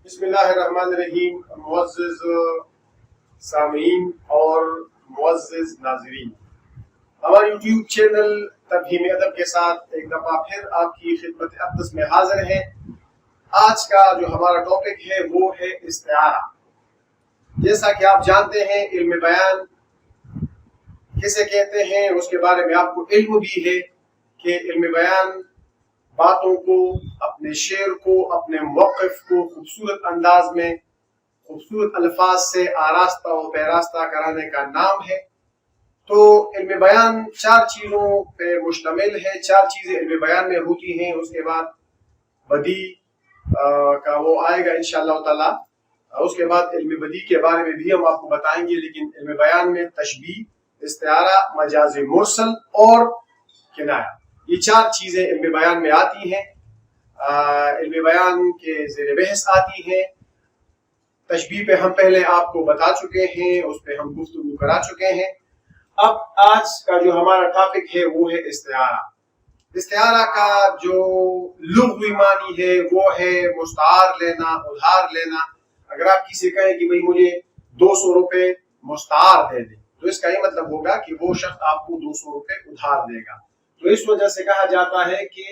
بسم اللہ الرحمن الرحیم۔ معزز سامعین اور معزز ناظرین، ہمارے یوٹیوب چینل تفہیم ادب کے ساتھ ایک دفعہ پھر آپ کی خدمت اقدس میں حاضر ہیں۔ آج کا جو ہمارا ٹاپک ہے وہ ہے استعارہ۔ جیسا کہ آپ جانتے ہیں علم بیان کسے کہتے ہیں، اس کے بارے میں آپ کو علم بھی ہے کہ علم بیان باتوں کو، اپنے شعر کو، اپنے موقف کو خوبصورت انداز میں، خوبصورت الفاظ سے آراستہ و پیراستہ کرانے کا نام ہے۔ تو علم بیان 4 چیزوں پہ مشتمل ہے، 4 چیزیں علم بیان میں ہوتی ہیں۔ اس کے بعد بدیع کا وہ آئے گا انشاءاللہ تعالی۔ اس کے بعد علم بدیع کے بارے میں بھی ہم آپ کو بتائیں گے، لیکن علم بیان میں تشبیہ، استعارہ، مجاز مرسل اور کنایہ، یہ 4 چیزیں علم بیان میں آتی ہیں، علم بیان کے زیر بحث آتی ہیں۔ تشبیہ پہ ہم پہلے آپ کو بتا چکے ہیں، اس پہ ہم گفتگو کرا چکے ہیں۔ اب آج کا جو ہمارا ٹاپک ہے وہ ہے استعارہ۔ استعارہ کا جو لغوی معنی ہے وہ ہے مستعار لینا، ادھار لینا۔ اگر آپ کسی کہیں کہ بھئی مجھے 200 روپے مستعار دے دیں، تو اس کا یہ مطلب ہوگا کہ وہ شخص آپ کو 200 روپے ادھار دے گا۔ تو اس وجہ سے کہا جاتا ہے کہ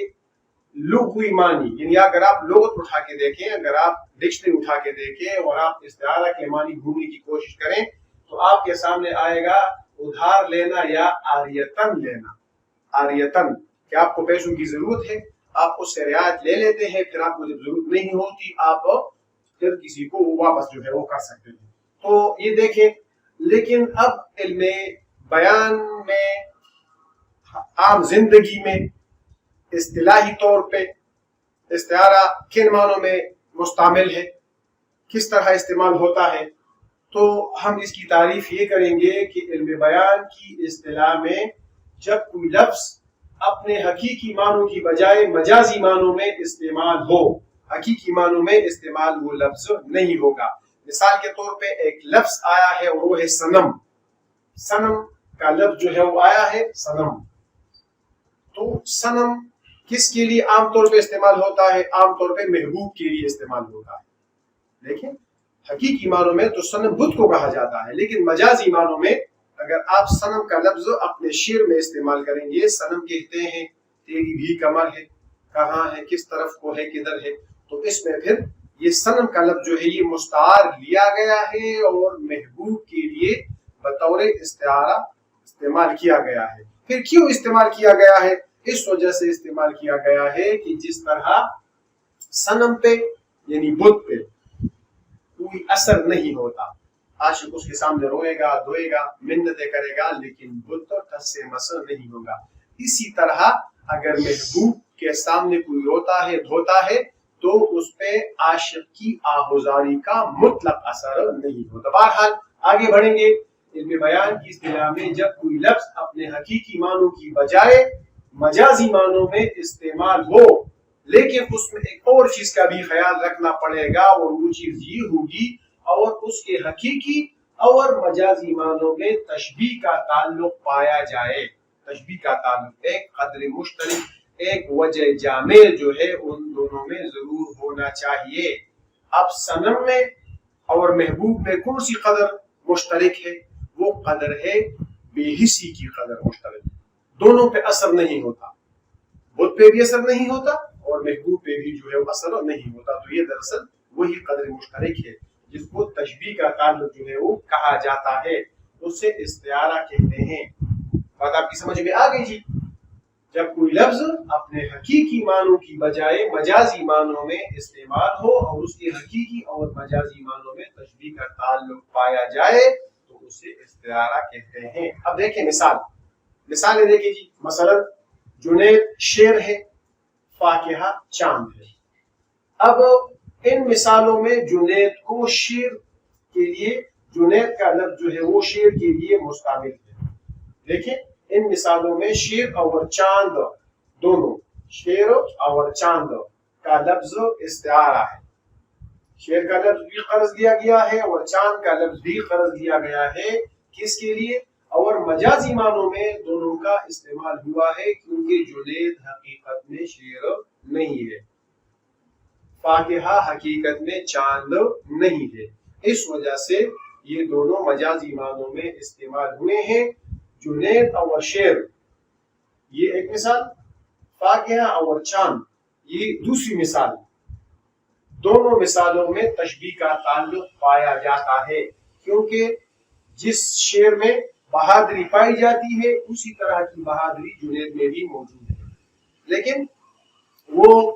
لغوی معنی، یعنی اگر آپ لغت اٹھا کے دیکھیں، اگر آپ ڈکشنری اٹھا کے دیکھیں اور آپ استعارہ کے معنی ڈھونڈنے کی کوشش کریں تو آپ کے سامنے آئے گا ادھار لینا یا عاریتن لینا۔ عاریتن کہ آپ کو پیسوں کی ضرورت ہے، آپ اس سے رعایت لے لیتے ہیں، پھر آپ کو جب ضرورت نہیں ہوتی آپ پھر کسی کو واپس جو ہے وہ کر سکتے ہیں۔ تو یہ دیکھیں، لیکن اب علم بیان میں، عام زندگی میں اصطلاحی طور پہ استعارہ کن معنوں میں مستعمل ہے، کس طرح استعمال ہوتا ہے، تو ہم اس کی تعریف یہ کریں گے کہ علم بیان کی اصطلاح میں جب کوئی لفظ اپنے حقیقی معنوں کی بجائے مجازی معنوں میں استعمال ہو، حقیقی معنوں میں استعمال وہ لفظ نہیں ہوگا۔ مثال کے طور پہ ایک لفظ آیا ہے اور وہ ہے صنم۔ صنم کا لفظ جو ہے وہ آیا ہے صنم۔ تو صنم کس کے لیے عام طور پہ استعمال ہوتا ہے؟ عام طور پہ محبوب کے لیے استعمال ہوتا ہے۔ دیکھیں، حقیقی معنوں میں تو صنم بت کو کہا جاتا ہے، لیکن مجازی معنوں میں اگر آپ صنم کا لفظ اپنے شعر میں استعمال کریں گے، صنم کہتے ہیں تیری بھی کمر ہے، کہاں ہے، کس طرف کو ہے، کدھر ہے، تو اس میں پھر یہ صنم کا لفظ جو ہے یہ مستعار لیا گیا ہے اور محبوب کے لیے بطور استعارہ استعمال کیا گیا ہے۔ پھر کیوں استعمال کیا گیا ہے؟ اس وجہ سے استعمال کیا گیا ہے کہ جس طرح صنم پہ یعنی بت پہ کوئی اثر نہیں ہوتا، عاشق اس کے سامنے روئے گا، دھوئے گا، منتیں کرے گا، لیکن بت پر ٹس سے مس نہیں ہوگا۔ اسی طرح اگر محبوب کے سامنے کوئی روتا ہے، دھوتا ہے، تو اس پہ عاشق کی آہوزاری کا مطلق اثر نہیں ہوتا۔ بہرحال آگے بڑھیں گے۔ علم بیان کی اصطلاح میں جب کوئی لفظ اپنے حقیقی معنوں کی بجائے مجازی معنوں میں استعمال ہو، لیکن اس میں ایک اور چیز کا بھی خیال رکھنا پڑے گا، اور وہ چیز یہ ہوگی اور اس کے حقیقی اور مجازی معنوں میں تشبیہ کا تعلق پایا جائے۔ تشبیہ کا تعلق، ایک قدر مشترک، ایک وجہ جامع جو ہے ان دونوں میں ضرور ہونا چاہیے۔ اب صنم میں اور محبوب میں کون سی قدر مشترک ہے؟ وہ قدر ہے بے حسی کی قدر مشترک۔ دونوں پہ اثر نہیں ہوتا، بت پہ بھی اثر نہیں ہوتا اور محبوب پہ بھی جو ہے وہ اثر نہیں ہوتا۔ تو یہ دراصل وہی قدر مشترک ہے جس کو تشبیہ کا تعلق جو ہے وہ کہا جاتا ہے، اسے استعارہ کہتے ہیں۔ بات آپ کی سمجھ میں آ گئی جی؟ جب کوئی لفظ اپنے حقیقی معنوں کی بجائے مجازی معنوں میں استعمال ہو اور اس کے حقیقی اور مجازی معنوں میں تشبیہ کا تعلق پایا جائے تو اسے استعارہ کہتے ہیں۔ اب دیکھیں مثالیں دیکھیں جی۔ مثلا جنید شیر ہے، فاکہہ چاند ہے۔ اب ان مثالوں میں جنید کو شیر کے لیے، جنید کا لفظ جو ہے وہ شیر کے لیے مستعمل ہے۔ دیکھیں ان مثالوں میں شیر اور چاند دونوں، شیر اور چاند کا لفظ استعارہ ہے۔ شیر کا لفظ بھی قرض لیا گیا ہے اور چاند کا لفظ بھی قرض لیا گیا ہے۔ کس کے لیے؟ اور مجازی معنوں میں دونوں کا استعمال ہوا ہے، کیونکہ جنید حقیقت میں شیر نہیں ہے۔ فاقہہ حقیقت میں چاند نہیں ہے. اس وجہ سے یہ دونوں مجازی معنوں میں استعمال ہوئے ہیں. جنید اور شیر یہ ایک مثال، فاقہہ اور چاند یہ دوسری مثال. دونوں مثالوں میں تشبیہ کا تعلق پایا جاتا ہے، کیونکہ جس شعر میں بہادری پائی جاتی ہے اسی طرح کی بہادری جنید میں بھی موجود ہے. لیکن وہ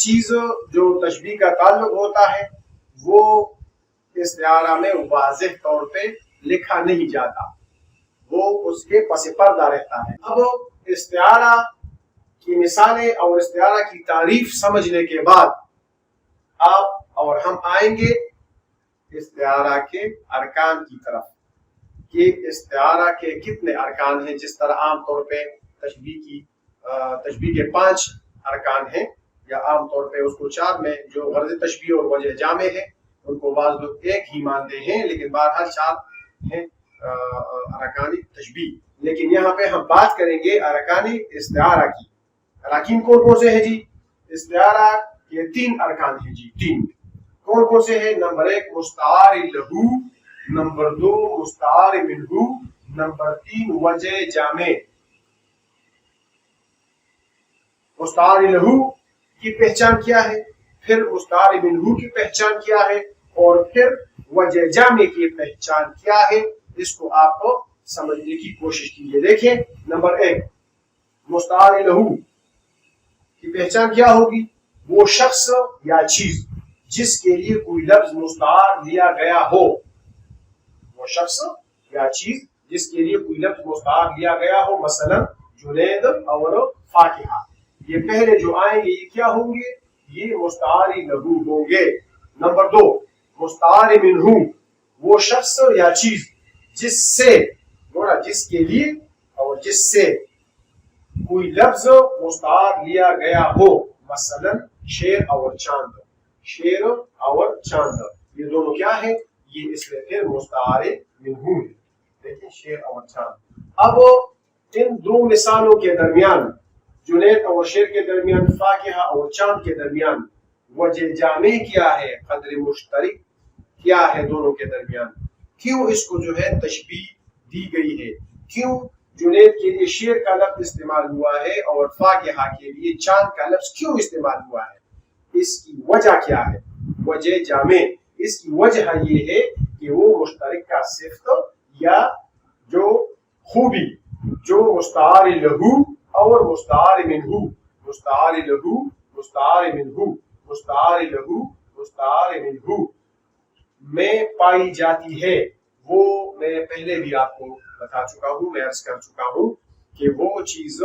چیز جو تشبیہ کا تعلق ہوتا ہے وہ استعارہ میں واضح طور پہ لکھا نہیں جاتا، وہ اس کے پس پردہ رہتا ہے. اب استعارہ کی مثالیں اور استعارہ کی تعریف سمجھنے کے بعد آپ اور ہم آئیں گے استعارہ کے ارکان کی طرف کہ استعارہ کے کتنے ارکان ہیں. جس طرح عام طور پہ تشبیہ کے 5 ارکان ہیں، یا عام طور پہ اس کو 4 میں جو غرض تشبیہ اور وجہ جامع ہے ان کو بعض لوگ ایک ہی مانتے ہیں، لیکن بہرحال 4 ہیں ارکان تشبیہ. لیکن یہاں پہ ہم بات کریں گے ارکان استعارہ کی. اراکین کون کون سے ہیں جی؟ استعارہ کے 3 ارکان ہیں جی. 3 کون کون سے ہیں؟ نمبر 1 مستعار لہو، نمبر 2 مستعار منہو، نمبر 3 وجہ جامع. مستعار لہو کی پہچان کیا ہے، پھر مستعار منہو کی پہچان کیا ہے، اور پھر وجہ جامع کی پہچان کیا ہے. اس کو آپ سمجھنے کی کوشش کیجیے. دیکھیں نمبر 1 مستعار لہو کی پہچان کیا ہوگی؟ وہ شخص یا چیز جس کے لیے کوئی لفظ مستعار لیا گیا ہو. وہ شخص یا چیز جس کے لیے کوئی لفظ مستعار لیا گیا ہو، مثلا جنید اور فاقہہ. یہ پہلے جو آئیں گے یہ کیا ہوں گے؟ یہ مستعار لہو ہوں گے. نمبر 2 مستعار منہو، وہ شخص یا چیز جس سے جس کے لیے اور جس سے کوئی لفظ مستعار لیا گیا ہو، مثلا شیر اور چاند. شیر اور چاند یہ دونوں کیا ہے؟ یہ اس میں پھر مستعار منہو ہے. دیکھیں شیر اور چاند. اب ان 2 مثالوں کے درمیان، جنید اور شیر کے درمیان، فاقہہ اور چاند کے درمیان وجہ جامع کیا ہے؟ قدر مشترک کیا ہے دونوں کے درمیان؟ کیوں اس کو جو ہے تشبیہ دی گئی ہے؟ کیوں جنید کے لیے شیر کا لفظ استعمال ہوا ہے اور فاقہہ کے لیے چاند کا لفظ کیوں استعمال ہوا ہے؟ اس کی وجہ کیا ہے؟ وجہ جامع. اس کی وجہ یہ ہے کہ وہ مشترک کا صفت یا جو خوبی جو مستعار لہو اور مستعار منہو، مستعار لہو مستعار منہو، مستعار لہو مستعار منہو میں پائی جاتی ہے، وہ میں پہلے بھی آپ کو بتا چکا ہوں، میں عرض کر چکا ہوں کہ وہ چیز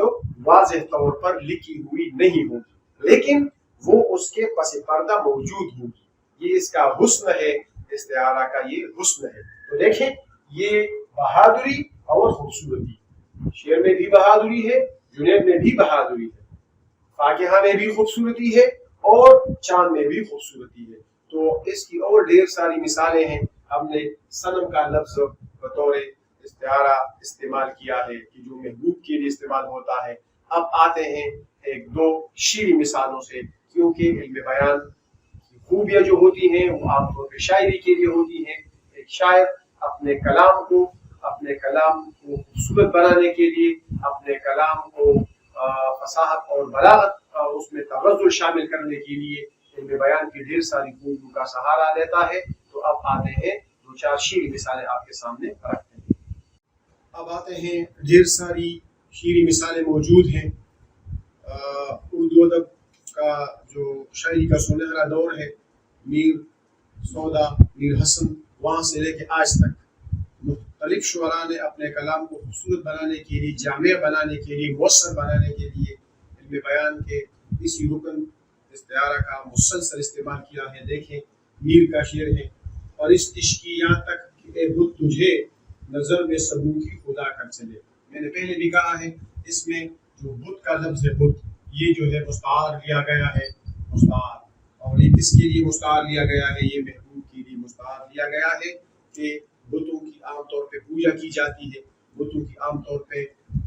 واضح طور پر لکھی ہوئی نہیں ہوگی، لیکن وہ اس کے پس پردہ موجود ہوگی. یہ اس کا حسن ہے، استعارہ کا یہ حسن ہے. تو دیکھیں یہ بہادری اور خوبصورتی، شعر میں بھی بہادری ہے، جنید میں بھی بہادری ہے، فاقہہ میں بھی خوبصورتی ہے، اور چاند میں بھی خوبصورتی ہے. تو اس کی اور ڈھیر ساری مثالیں ہیں. ہم نے صنم کا لفظ بطور استعارہ استعمال کیا ہے کہ جو محبوب کے لیے استعمال ہوتا ہے. اب آتے ہیں 1-2 شعری مثالوں سے، کیونکہ علم بیان کی خوبیاں جو ہوتی ہیں وہ عام طور پہ شاعری کے لیے ہوتی ہیں. ایک شاعر اپنے کلام کو خوبصورت بنانے کے لیے، اپنے کلام کو فصاحت اور بلاغت اس میں تغزل شامل کرنے کے لیے علم بیان کی ڈھیر ساری خوبیوں کا سہارا لیتا ہے. تو اب آتے ہیں 2-4 شعری مثالیں آپ کے سامنے رکھتے ہیں. اب آتے ہیں ڈھیر ساری شعری مثالیں موجود ہیں. اردو ادب کا جو شاعری کا سنہرا دور ہے، میر سودا، میر حسن، وہاں سے لے کے آج تک مختلف شعراء نے اپنے کلام کو خوبصورت بنانے کے لیے، جامع بنانے کے لیے، مؤثر بنانے کے لیے علم بیان کے اسی رکن استعارہ کا مسلسل استعمال کیا ہے. دیکھیں میر کا شعر ہے، اور اس عشق یہاں تک کہ اے بت تجھے نظر میں سبو کی خدا کر چلے. میں نے پہلے بھی کہا ہے اس میں جو بت کا لفظ ہے، بت یہ جو ہے مستعار لیا گیا ہے، مستعار. اور یہ کس کے لیے مستعار لیا گیا ہے؟ یہ محبوب کے لیے مستعار لیا گیا ہے کہ بتوں کی عام طور پہ پوجا کی جاتی ہے، بتوں کی عام طور پہ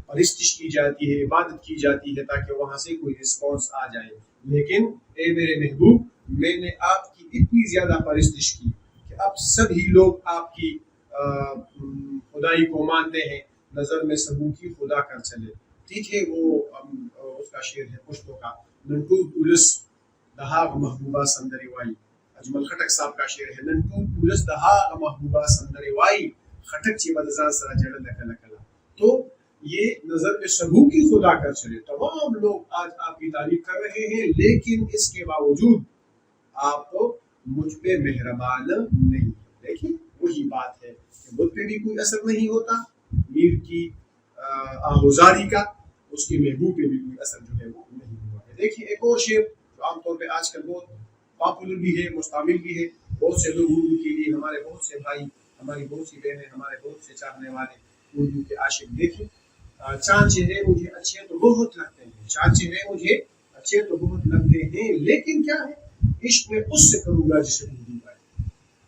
پرستش کی جاتی ہے، عبادت کی جاتی ہے تاکہ وہاں سے کوئی رسپانس آ جائے. لیکن اے میرے محبوب میں نے آپ کی اتنی زیادہ پرستش کی کہ اب سبھی لوگ آپ کی خدائی کو مانتے ہیں، نظر میں سبوں کی خدا کر چلے. ٹھیک ہے، وہ اس کا شعر ہے پشتوں کا. ننٹو پولس دہاغ محبوبہ سندری وائی، اجمل خٹک صاحب کا شعر ہے. ننٹو پولس دہاغ محبوبہ سندری وائی، خٹک چی بدزان سرا جڑ لکلا کلا. تو یہ نظر میں سبوں کی خدا کر چلے. تمام لوگ آج آپ کی تعریف کر رہے ہیں، لیکن اس کے باوجود آپ مجھ پہ مہربان نہیں. دیکھیں وہی بات ہے کہ مجھ پہ بھی کوئی اثر نہیں ہوتا، میر کی آہوزاری کا اس کے محبوب پہ بھی کوئی اثر جو ہے وہ نہیں ہوا ہے. دیکھیے ایک اور شعر جو عام طور پہ آج کل بہت پاپولر بھی ہے، مستعمل بھی ہے. بہت سے لوگ اردو کے لیے، ہمارے بہت سے بھائی، ہماری بہت سی بہنیں، ہمارے بہت سے چاہنے والے اردو کے عاشق. دیکھیں چاند چہرے مجھے اچھے تو بہت لگتے ہیں، چاند چہرے مجھے اچھے تو بہت لگتے ہیں، لیکن کیا ہے عشق میں اس سے کروں گا جسے اردو آئے.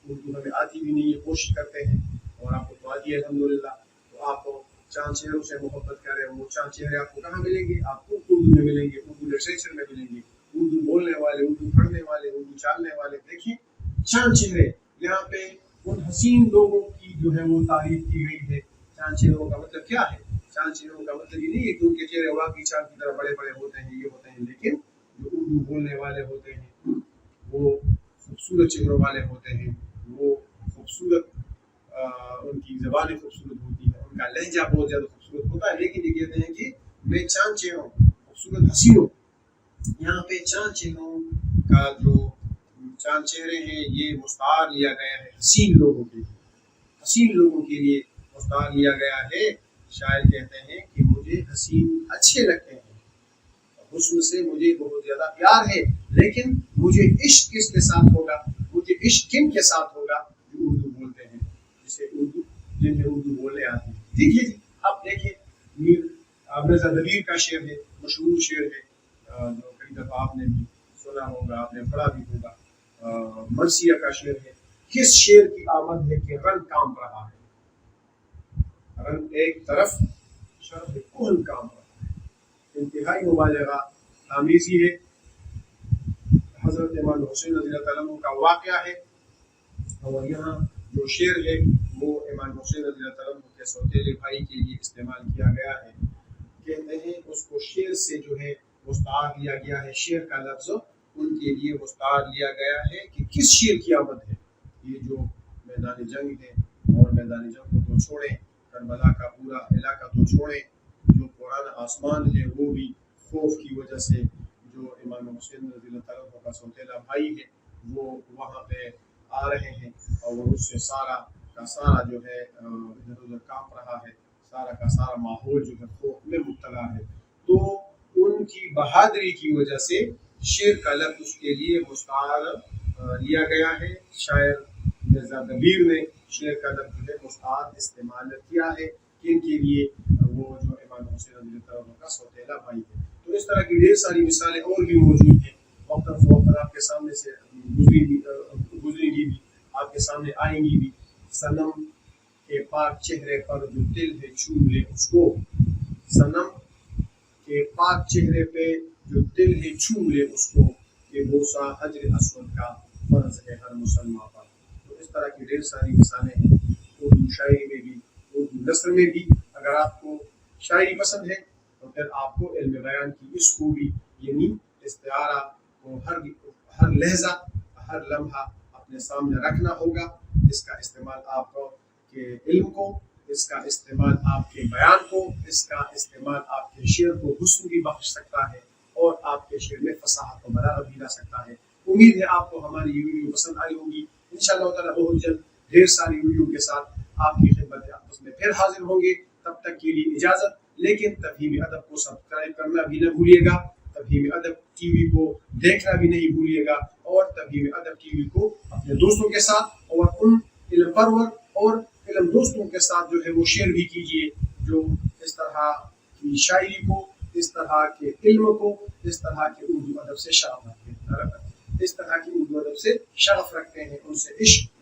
اردو ہمیں آتی بھی نہیں ہے، کوشش کرتے ہیں اور آپ کو تو آتی ہے الحمدللہ. تو آپ چاند چہروں سے محبت کریں. وہ چاند چہرے آپ کو کہاں ملیں گے؟ آپ کو اردو میں ملیں گے، اردو لٹریچر میں ملیں گے، اردو بولنے والے، اردو پڑھنے والے، اردو چالنے والے. دیکھیے چاند چہرے، یہاں پہ ان حسین لوگوں کی جو ہے وہ تعریف کی گئی ہے. چاند چہروں کا مطلب کیا ہے؟ چاند چہروں کا مطلب یہ نہیں ہے کہ ان کے چہرے واقعی چاند کی طرح بڑے بڑے ہوتے ہیں، یہ ہوتے ہیں، لیکن جو اردو بولنے والے ہوتے ہیں وہ خوبصورت چہروں والے ہوتے ہیں، وہ خوبصورت ان کی زبانیں خوبصورت ہوتی ہیں، ان کا لہجہ بہت زیادہ خوبصورت ہوتا ہے. لیکن یہ کہتے ہیں کہ میں چاند چہروں خوبصورت حسینوں. یہاں پہ چاند چہروں کا جو چاند چہرے ہیں یہ مستعار لیا گیا ہے حسین لوگوں کے لیے، حسین لوگوں کے لیے مستعار لیا گیا ہے. شاعر کہتے ہیں کہ مجھے حسین اچھے لگتے ہیں، حسن سے مجھے بہت زیادہ پیار ہے، لیکن مجھے عشق کس کے ساتھ ہوگا؟ مجھے عشق کن کے ساتھ ہوگا؟ جو اردو بولتے ہیں، جسے اردو جنہیں اردو بولنے آتی ہے. ٹھیک ہے جی. اب دیکھیں میر مرزا دبیر کا شعر ہے، مشہور شعر ہے جو کئی دفعہ آپ نے بھی سنا ہوگا، آپ نے پڑھا بھی ہوگا. مرثیہ کا شعر ہے. کس شعر کی آمد ہے کہ رنگ کام رہا ہے، رنگ ایک طرف شرح کون کام رہا ہے. انتہائی مبالغہ آمیزی ہے. حضرت امام حسین رضی اللہ تعالیٰ عنہ کا واقعہ ہے، اور یہاں جو شعر ہے وہ امام حسین رضی اللہ تعالیٰ عنہ کے سوتیلے بھائی کے لیے استعمال کیا گیا ہے. کہتے ہیں اس کو شعر سے جو ہے مستعار لیا گیا ہے، شعر کا لفظ ان کے لیے مستعار لیا گیا ہے کہ کس شعر کی آمد ہے. یہ جو میدان جنگ ہے، اور میدان جنگ کو تو چھوڑیں، کربلا کا پورا علاقہ تو چھوڑیں، جو قرآن آسمان ہے وہ بھی خوف کی وجہ سے جو امام حسین رضی اللہ تعالیٰ کا سوتیلا بھائی ہے وہ وہاں پہ آ رہے ہیں، اور اس سے سارا کا سارا جو ہے ادھر ادھر کانپ رہا ہے، سارا کا سارا ماحول جو ہے خوف میں مبتلا ہے. تو ان کی بہادری کی وجہ سے شعر کا لفظ اس کے لیے مستعار لیا گیا ہے. شاعر مرزا دبیر نے شعر کا لفظ جو ہے مستعار استعمال کیا ہے ان کے لیے، وہ جو امام حسین رضی اللہ عنہ کا سوتیلا بھائی ہے. تو اس طرح کی ڈھیر ساری مثالیں اور بھی موجود ہیں، وقتاً فوقتاً آپ کے سامنے سے گزری بھی آپ کے سامنے آئیں گی بھی. صنم کے پاک چہرے پر جو دل ہے چھو لے اس کو، صنم کے پاک چہرے پہ جو دل ہے چھو لے اس کو، کہ بوسہ حجر اسود کا فرض ہے ہر مسلمان پر. تو اس طرح کی ڈھیر ساری مثالیں ہیں اردو شاعری میں بھی، اردو نثر میں بھی. اگر آپ کو شاعری پسند ہے تو پھر آپ کو علم بیان کی اس خوبی یعنی استعارہ کو ہر لہجہ ہر لمحہ اپنے سامنے رکھنا ہوگا. اس کا استعمال آپ کے علم کو، اس کا استعمال آپ کے بیان کو، اس کا استعمال آپ کے شعر کو حسن بھی بخش سکتا ہے، اور آپ کے شعر میں فصاحت و بلاغت بھی لا سکتا ہے. امید ہے آپ کو ہماری یہ ویڈیو پسند آئی ہوگی. انشاءاللہ تعالیٰ بہت جلد ڈھیر ساری ویڈیو کے ساتھ آپ کی خدمت میں پھر حاضر ہوں گے. تب تک کے لیے اجازت، لیکن تفہیم ادب کو سبسکرائب کرنا بھی نہ بھولیے گا، تفہیم ادب ٹی وی کو دیکھنا بھی نہیں بھولیے گا، اور تفہیم ادب ٹی وی کو اپنے دوستوں کے ساتھ اور ان علم پرور اور علم دوستوں کے ساتھ جو ہے وہ شیئر بھی کیجیے، جو اس طرح کی شاعری کو، اس طرح کے علم کو، اس طرح کے اردو ادب سے شغف رکھتے ہیں، اس طرح کی اردو ادب سے شغف رکھتے ہیں، ان سے عشق